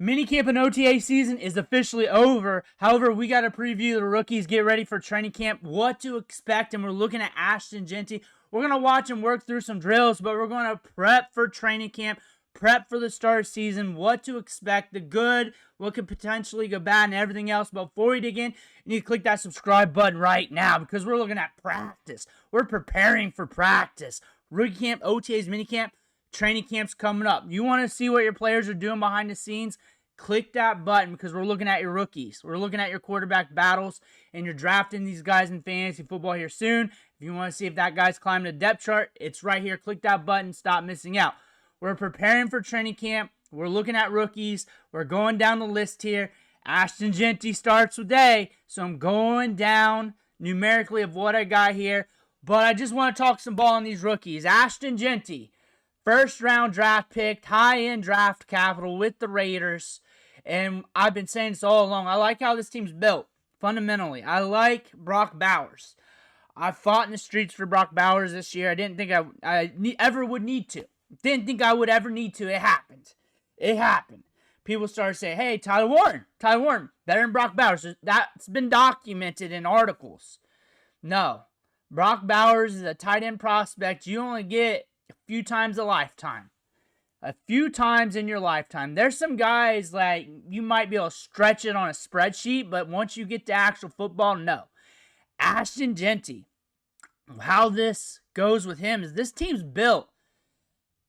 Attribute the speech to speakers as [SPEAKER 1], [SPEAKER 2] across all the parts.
[SPEAKER 1] Minicamp and OTA season is officially over. However, we got to preview the rookies, get ready for training camp, what to expect, and we're looking at Ashton Jeanty. We're going to watch him work through some drills, but we're going to prep for training camp, prep for the start of season, what to expect, the good, what could potentially go bad, and everything else. But before we dig in, you need to click that subscribe button right now because we're looking at practice. We're preparing for practice. Rookie camp, OTAs, minicamp, training camp's coming up. You want to see what your players are doing behind the scenes? Click that button because we're looking at your rookies. We're looking at your quarterback battles, and you're drafting these guys in fantasy football here soon. If you want to see if that guy's climbing the depth chart, it's right here. Click that button. Stop missing out. We're preparing for training camp. We're looking at rookies. We're going down the list here. Ashton Genty starts with A, so I'm going down numerically of what I got here. But I just want to talk some ball on these rookies. Ashton Genty, first-round draft pick, high-end draft capital with the Raiders. And I've been saying this all along. I like how this team's built, fundamentally. I like Brock Bowers. I fought in the streets for Brock Bowers this year. I didn't think I ever would need to. Didn't think I would ever need to. It happened. It happened. People started saying, hey, Tyler Warren, better than Brock Bowers. That's been documented in articles. No. Brock Bowers is a tight end prospect you only get a few times a lifetime. A few times in your lifetime. There's some guys like you might be able to stretch it on a spreadsheet, but once you get to actual football, no. Ashton Genty, how this goes with him is this team's built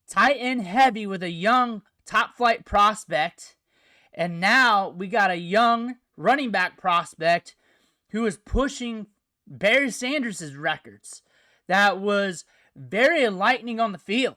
[SPEAKER 1] tight end heavy with a young top flight prospect, and now we got a young running back prospect who is pushing Barry Sanders' records. That was very enlightening on the field.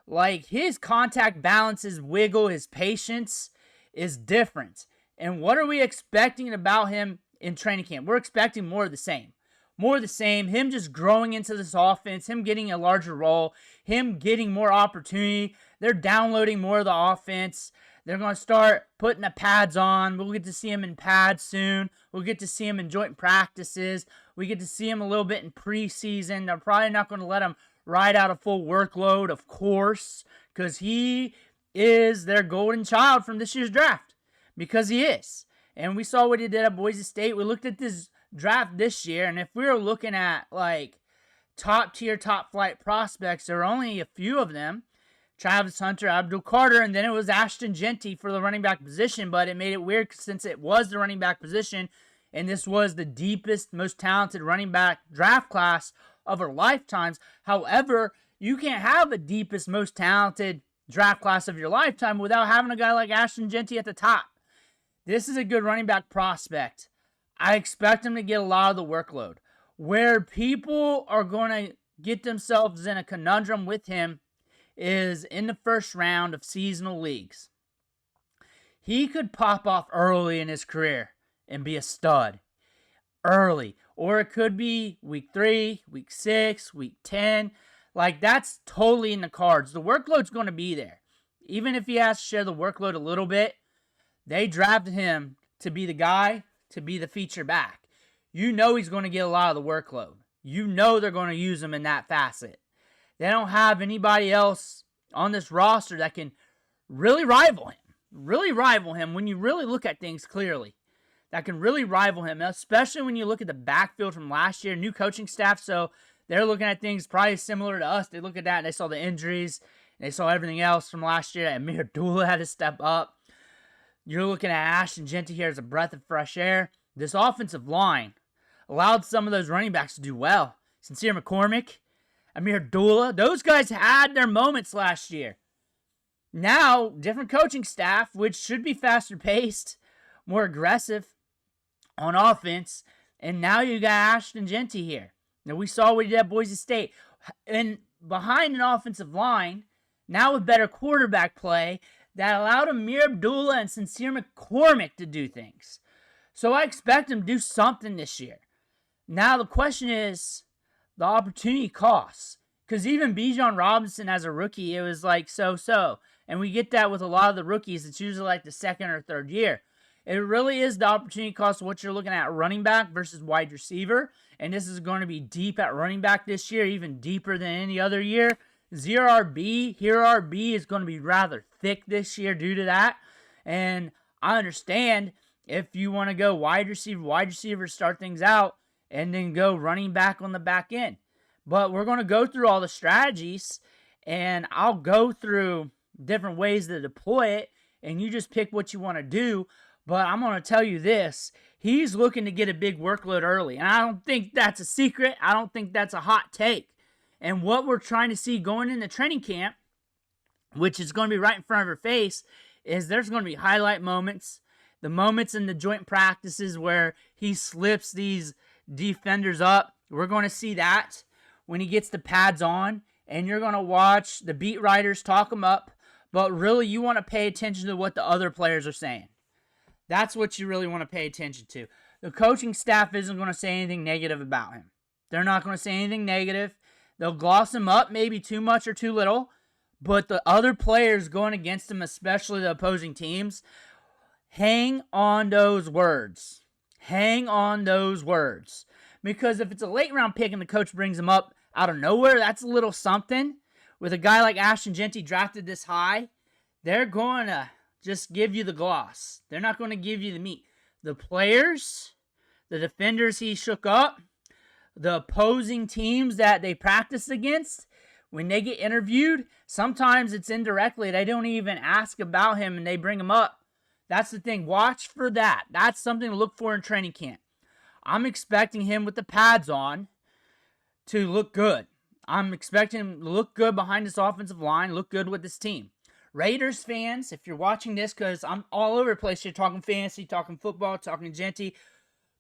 [SPEAKER 1] Like, his contact balance, his wiggle, his patience is different. And what are we expecting about him in training camp? We're expecting more of the same. More of the same. Him just growing into this offense. Him getting a larger role. Him getting more opportunity. They're downloading more of the offense. They're going to start putting the pads on. We'll get to see him in pads soon. We'll get to see him in joint practices. We get to see him a little bit in preseason. They're probably not going to let him ride out a full workload, of course, because he is their golden child from this year's draft. Because he is. And we saw what he did at Boise State. We looked at this draft this year, and if we were looking at, like, top-tier, top-flight prospects, there were only a few of them. Travis Hunter, Abdul Carter, and then it was Ashton Genty for the running back position, but it made it weird since it was the running back position, and this was the deepest, most talented running back draft class of our lifetimes. However, you can't have the deepest, most talented draft class of your lifetime without having a guy like Ashton Genty at the top. This is a good running back prospect. I expect him to get a lot of the workload. Where people are going to get themselves in a conundrum with him is in the first round of seasonal leagues. He could pop off early in his career and be a stud. Early. Or it could be week 3, week 6, week 10. Like, that's totally in the cards. The workload's going to be there. Even if he has to share the workload a little bit, they drafted him to be the guy, to be the feature back. You know he's going to get a lot of the workload. You know they're going to use him in that facet. They don't have anybody else on this roster that can really rival him. Really rival him when you really look at things clearly. That can really rival him, especially when you look at the backfield from last year. New coaching staff, so they're looking at things probably similar to us. They look at that and they saw the injuries. And they saw everything else from last year. Amir Abdullah had to step up. You're looking at Ashton Genty here as a breath of fresh air. This offensive line allowed some of those running backs to do well. Sincere McCormick, Amir Abdullah, those guys had their moments last year. Now, different coaching staff, which should be faster paced, more aggressive on offense, and now you got Ashton Genty here. Now, we saw what he did at Boise State. And behind an offensive line, now with better quarterback play, that allowed Amir Abdullah and Sincere McCormick to do things. So I expect him to do something this year. Now the question is the opportunity costs. Because even Bijan Robinson as a rookie, it was like so-so. And we get that with a lot of the rookies. It's usually like the second or third year. It really is the opportunity cost of what you're looking at running back versus wide receiver. And this is going to be deep at running back this year, even deeper than any other year. Zero RB, Hero RB is going to be rather thick this year due to that. And I understand if you want to go wide receiver, start things out, and then go running back on the back end. But we're going to go through all the strategies, and I'll go through different ways to deploy it, and you just pick what you want to do. But I'm going to tell you this. He's looking to get a big workload early, and I don't think that's a secret. I don't think that's a hot take. And what we're trying to see going into training camp, which is going to be right in front of our face, is there's going to be highlight moments. The moments in the joint practices where he slips these defenders up. We're going to see that when he gets the pads on, and you're going to watch the beat writers talk him up, but really you want to pay attention to what the other players are saying. That's what you really want to pay attention to. The coaching staff isn't going to say anything negative about him. They're not going to say anything negative. They'll gloss him up, maybe too much or too little, but the other players going against him, especially the opposing teams, hang on those words. Hang on those words. Because if it's a late round pick and the coach brings him up out of nowhere, that's a little something. With a guy like Ashton Jeanty drafted this high, they're going to just give you the gloss. They're not going to give you the meat. The players, the defenders he shook up, the opposing teams that they practice against, when they get interviewed, sometimes it's indirectly. They don't even ask about him and they bring him up. That's the thing. Watch for that. That's something to look for in training camp. I'm expecting him with the pads on to look good. I'm expecting him to look good behind this offensive line, look good with this team. Raiders fans, if you're watching this, because I'm all over the place here talking fantasy, talking football, talking Genty,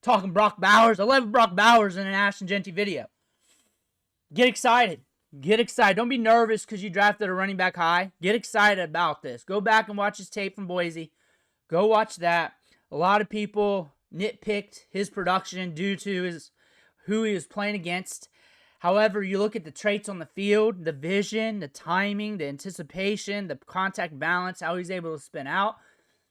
[SPEAKER 1] talking Brock Bowers. I love Brock Bowers in an Ashton Genty video. Get excited. Get excited. Don't be nervous because you drafted a running back high. Get excited about this. Go back and watch his tape from Boise. Go watch that. A lot of people nitpicked his production due to who he was playing against. However, you look at the traits on the field, the vision, the timing, the anticipation, the contact balance, how he's able to spin out.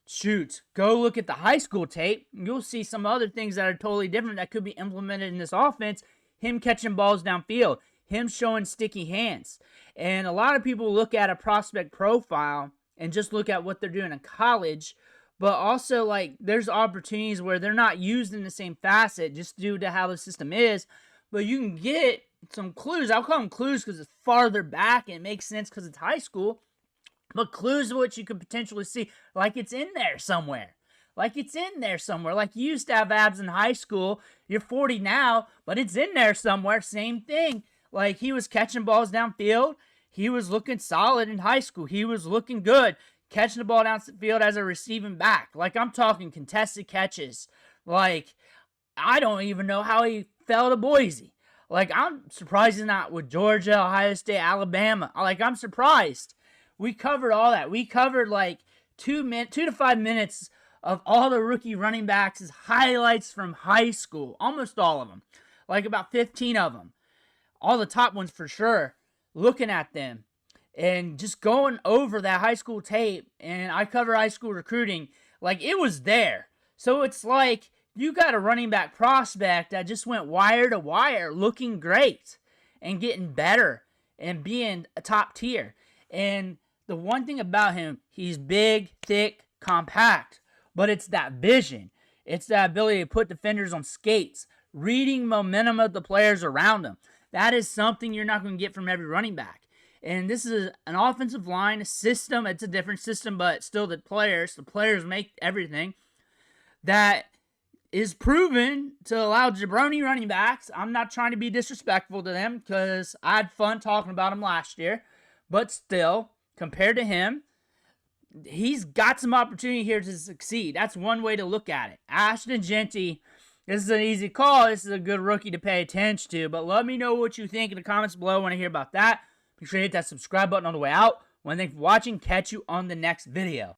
[SPEAKER 1] Shoot, go look at the high school tape. You'll see some other things that are totally different that could be implemented in this offense. Him catching balls downfield, him showing sticky hands. And a lot of people look at a prospect profile and just look at what they're doing in college, but also like there's opportunities where they're not used in the same facet just due to how the system is, but you can get some clues. I'll call them clues because it's farther back and it makes sense because it's high school. But clues of what you could potentially see. Like it's in there somewhere. Like it's in there somewhere. Like you used to have abs in high school. You're 40 now, but it's in there somewhere. Same thing. Like he was catching balls downfield. He was looking solid in high school. He was looking good. Catching the ball downfield as a receiving back. Like I'm talking contested catches. Like I don't even know how he fell to Boise. Like, I'm surprised he's not with Georgia, Ohio State, Alabama. Like, I'm surprised. We covered all that. We covered, like, 2 to 5 minutes of all the rookie running backs' highlights from high school. Almost all of them. Like, about 15 of them. All the top ones for sure. Looking at them. And just going over that high school tape. And I cover high school recruiting. Like, it was there. So, it's like you got a running back prospect that just went wire to wire, looking great and getting better and being a top tier. And the one thing about him, he's big, thick, compact, but it's that vision. It's that ability to put defenders on skates, reading momentum of the players around him. That is something you're not going to get from every running back. And this is an offensive line, a system. It's a different system, but still the players make everything that is proven to allow jabroni running backs. I'm not trying to be disrespectful to them because I had fun talking about them last year. But still, compared to him, he's got some opportunity here to succeed. That's one way to look at it. Ashton Genty, this is an easy call. This is a good rookie to pay attention to. But let me know what you think in the comments below. I want to hear about that. Be sure to hit that subscribe button on the way out. One thing for watching. Catch you on the next video.